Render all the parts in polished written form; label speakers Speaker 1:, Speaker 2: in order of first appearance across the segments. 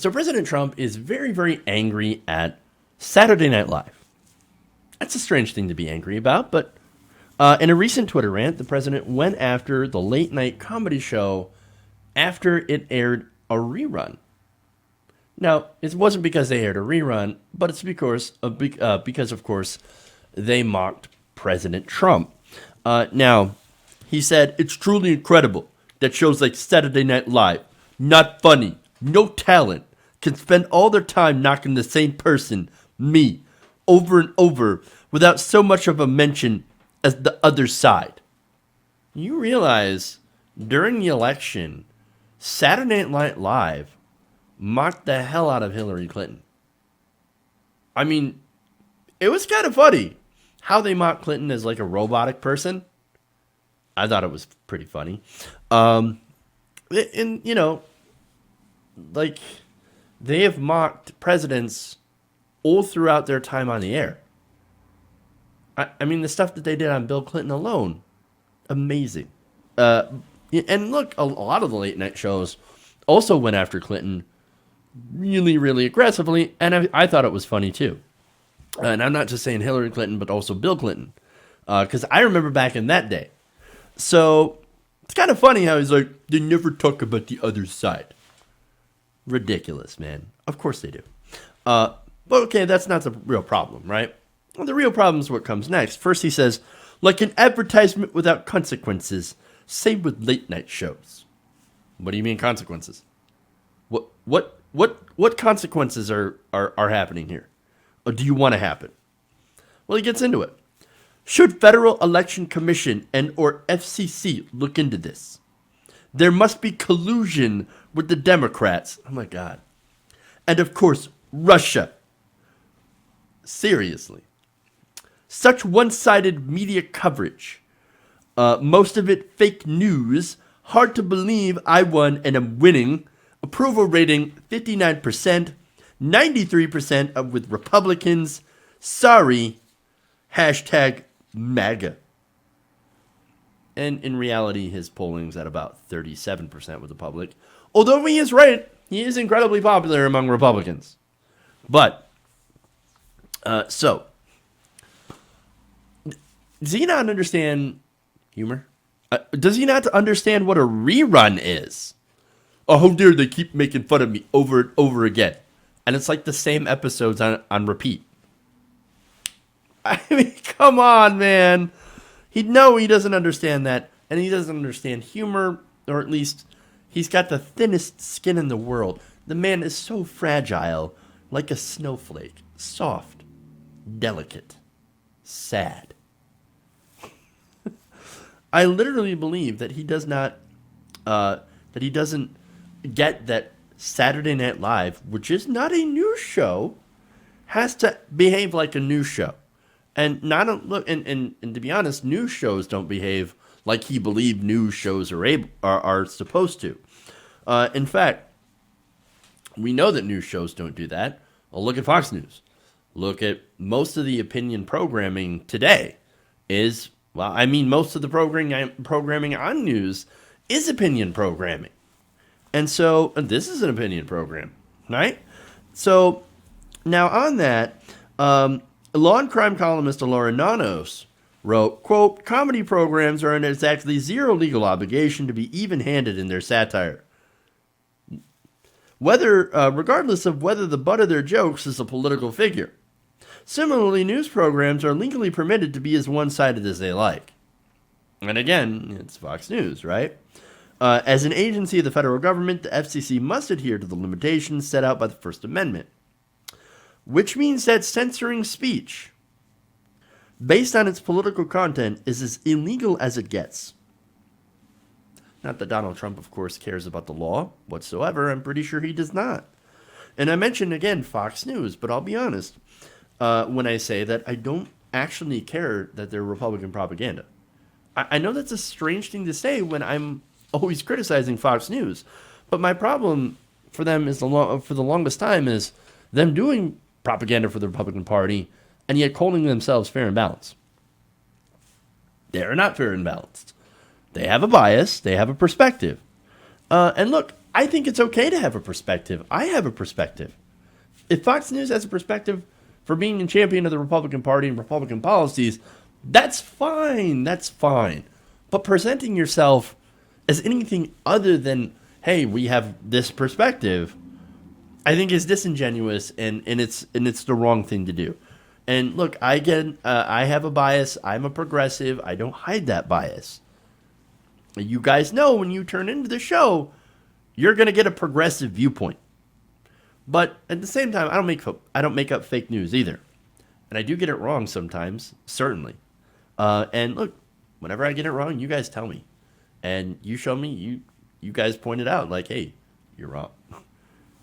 Speaker 1: So President Trump is very, very angry at Saturday Night Live. That's a strange thing to be angry about, but in a recent Twitter rant, the president went after the late night comedy show after it aired a rerun. Now, it wasn't because they aired a rerun, but it's because of course, they mocked President Trump. Now, he said, "It's truly incredible that shows like Saturday Night Live, not funny, no talent, can spend all their time knocking the same person, me, over and over without so much of a mention as the other side." You realize during the election, Saturday Night Live mocked the hell out of Hillary Clinton. I mean, it was kind of funny how they mocked Clinton as like a robotic person. I thought it was pretty funny. And, you know, like, they have mocked presidents all throughout their time on the air. I mean, the stuff that they did on Bill Clinton alone, amazing. And look, a lot of the late night shows also went after Clinton really, really aggressively, and I thought it was funny too. And I'm not just saying Hillary Clinton, but also Bill Clinton, because I remember back in that day. So it's kind of funny how he's like, they never talk about the other side. Ridiculous, man. Of course they do. But okay, that's not the real problem, right? Well, the real problem is what comes next. First he says, like an advertisement without consequences, same with late night shows. What do you mean consequences? What consequences are happening here? Or do you want to happen? Well, he gets into it. Should Federal Election Commission and or FCC look into this? There must be collusion with the Democrats. Oh my God. And of course, Russia. Seriously. Such one-sided media coverage. Most of it fake news. Hard to believe I won and am winning. Approval rating 59%. 93% with Republicans. Sorry. Hashtag MAGA. And in reality, his polling's at about 37% with the public. Although he is right, he is incredibly popular among Republicans. But, so, does he not understand humor? Does he not understand what a rerun is? Oh, how dare they keep making fun of me over and over again. And it's like the same episodes on repeat. I mean, come on, man. He doesn't understand that, and he doesn't understand humor, or at least he's got the thinnest skin in the world. The man is so fragile, like a snowflake, soft, delicate, sad. I literally believe that he does not, that he doesn't get that Saturday Night Live, which is not a news show, has to behave like a news show. And and to be honest, news shows don't behave like he believed news shows are supposed to. In fact, we know that news shows don't do that. Well, look at Fox News. Look at most of the opinion programming today most of the programming on news is opinion programming. And so this is an opinion program, right? So now on that, law and crime columnist Laura Nanos wrote, quote, comedy programs are under exactly zero legal obligation to be even-handed in their satire, regardless of whether the butt of their jokes is a political figure. Similarly, news programs are legally permitted to be as one-sided as they like. And again, it's Fox News, right? As an agency of the federal government, the FCC must adhere to the limitations set out by the First Amendment, which means that censoring speech based on its political content is as illegal as it gets. Not that Donald Trump, of course, cares about the law whatsoever. I'm pretty sure he does not. And I mentioned, again, Fox News, but I'll be honest when I say that I don't actually care that they're Republican propaganda. I know that's a strange thing to say when I'm always criticizing Fox News, but my problem for them is for the longest time is them doing propaganda for the Republican Party and yet calling themselves fair and balanced. They're not fair and balanced. They have a bias. They have a perspective. And look, I think it's okay to have a perspective. I have a perspective. If Fox News has a perspective for being a champion of the Republican Party and Republican policies, that's fine. That's fine. But presenting yourself as anything other than, hey, we have this perspective, I think is disingenuous, and it's the wrong thing to do. And look, I have a bias. I'm a progressive. I don't hide that bias. You guys know when you turn into the show, you're going to get a progressive viewpoint. But at the same time, I don't make up fake news either. And I do get it wrong sometimes, certainly. And look, whenever I get it wrong, you guys tell me. And you show me, you guys point it out like, hey, you're wrong.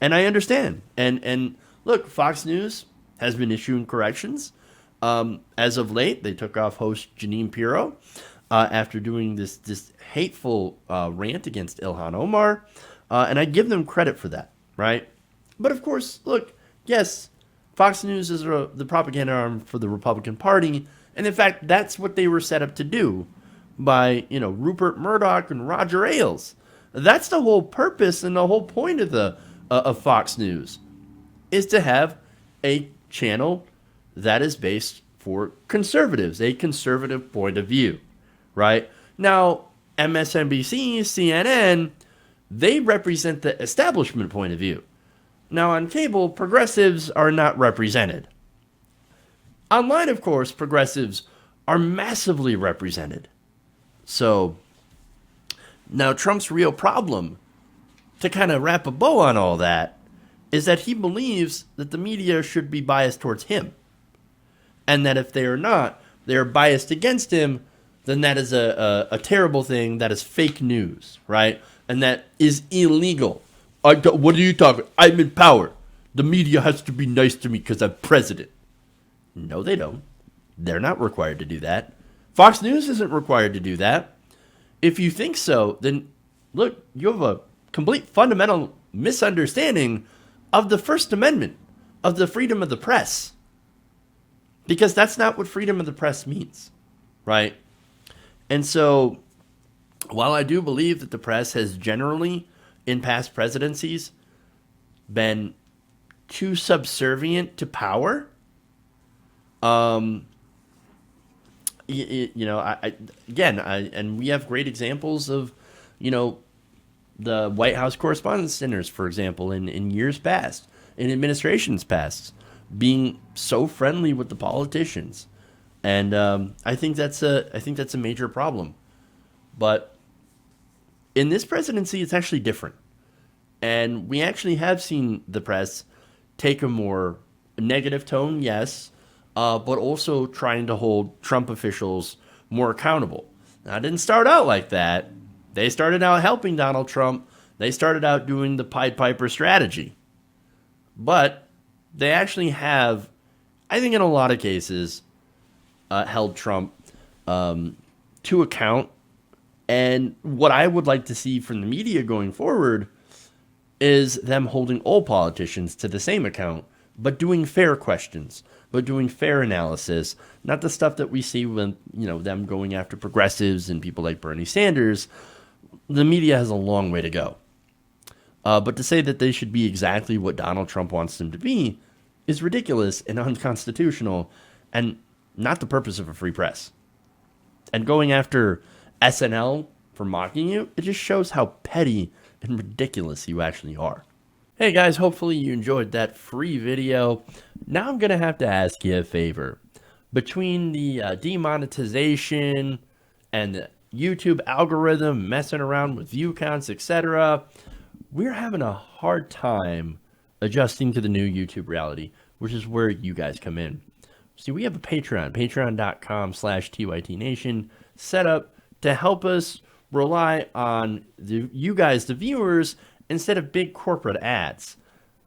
Speaker 1: And I understand. And look, Fox News has been issuing corrections. As of late, they took off host Janine Pirro after doing this hateful rant against Ilhan Omar. And I give them credit for that, right? But of course, look, yes, Fox News is the propaganda arm for the Republican Party. And in fact, that's what they were set up to do by, Rupert Murdoch and Roger Ailes. That's the whole purpose and the whole point of Fox News, is to have a channel that is based for conservatives, a conservative point of view, right? Now, MSNBC, CNN, they represent the establishment point of view. Now, on cable, progressives are not represented. Online, of course, progressives are massively represented. So, now Trump's real problem, to kind of wrap a bow on all that, is that he believes that the media should be biased towards him. And that if they are not, they are biased against him, then that is a terrible thing. That is fake news, right? And that is illegal. What are you talking about? I'm in power. The media has to be nice to me because I'm president. No, they don't. They're not required to do that. Fox News isn't required to do that. If you think so, then look, you have a complete fundamental misunderstanding of the First Amendment, of the freedom of the press. Because that's not what freedom of the press means, right? And so, while I do believe that the press has generally, in past presidencies, been too subservient to power, and we have great examples of, the White House Correspondents' Centers, for example, in years past, in administrations past, being so friendly with the politicians, and I think that's a major problem. But in this presidency, it's actually different, and we actually have seen the press take a more negative tone, yes, but also trying to hold Trump officials more accountable. Now, it didn't start out like that. They started out helping Donald Trump. They started out doing the Pied Piper strategy. But they actually have, I think in a lot of cases, held Trump to account. And what I would like to see from the media going forward is them holding all politicians to the same account, but doing fair questions, but doing fair analysis, not the stuff that we see when, them going after progressives and people like Bernie Sanders. The media has a long way to go. But to say that they should be exactly what Donald Trump wants them to be is ridiculous and unconstitutional, and not the purpose of a free press. And going after SNL for mocking you, it just shows how petty and ridiculous you actually are. Hey guys, hopefully you enjoyed that free video. Now I'm going to have to ask you a favor. Between the demonetization and the YouTube algorithm messing around with view counts, etc., we're having a hard time adjusting to the new YouTube reality, which is where you guys come in. See, we have a Patreon, patreon.com/TYTNation, set up to help us rely on you guys, the viewers, instead of big corporate ads.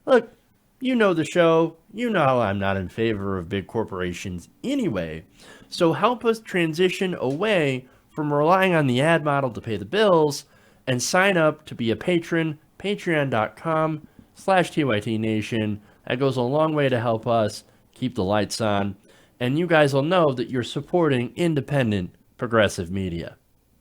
Speaker 1: Look, you know the show. You know I'm not in favor of big corporations anyway. So help us transition away from relying on the ad model to pay the bills and sign up to be a patron, patreon.com/TYTNation. That goes a long way to help us keep the lights on. And you guys will know that you're supporting independent progressive media.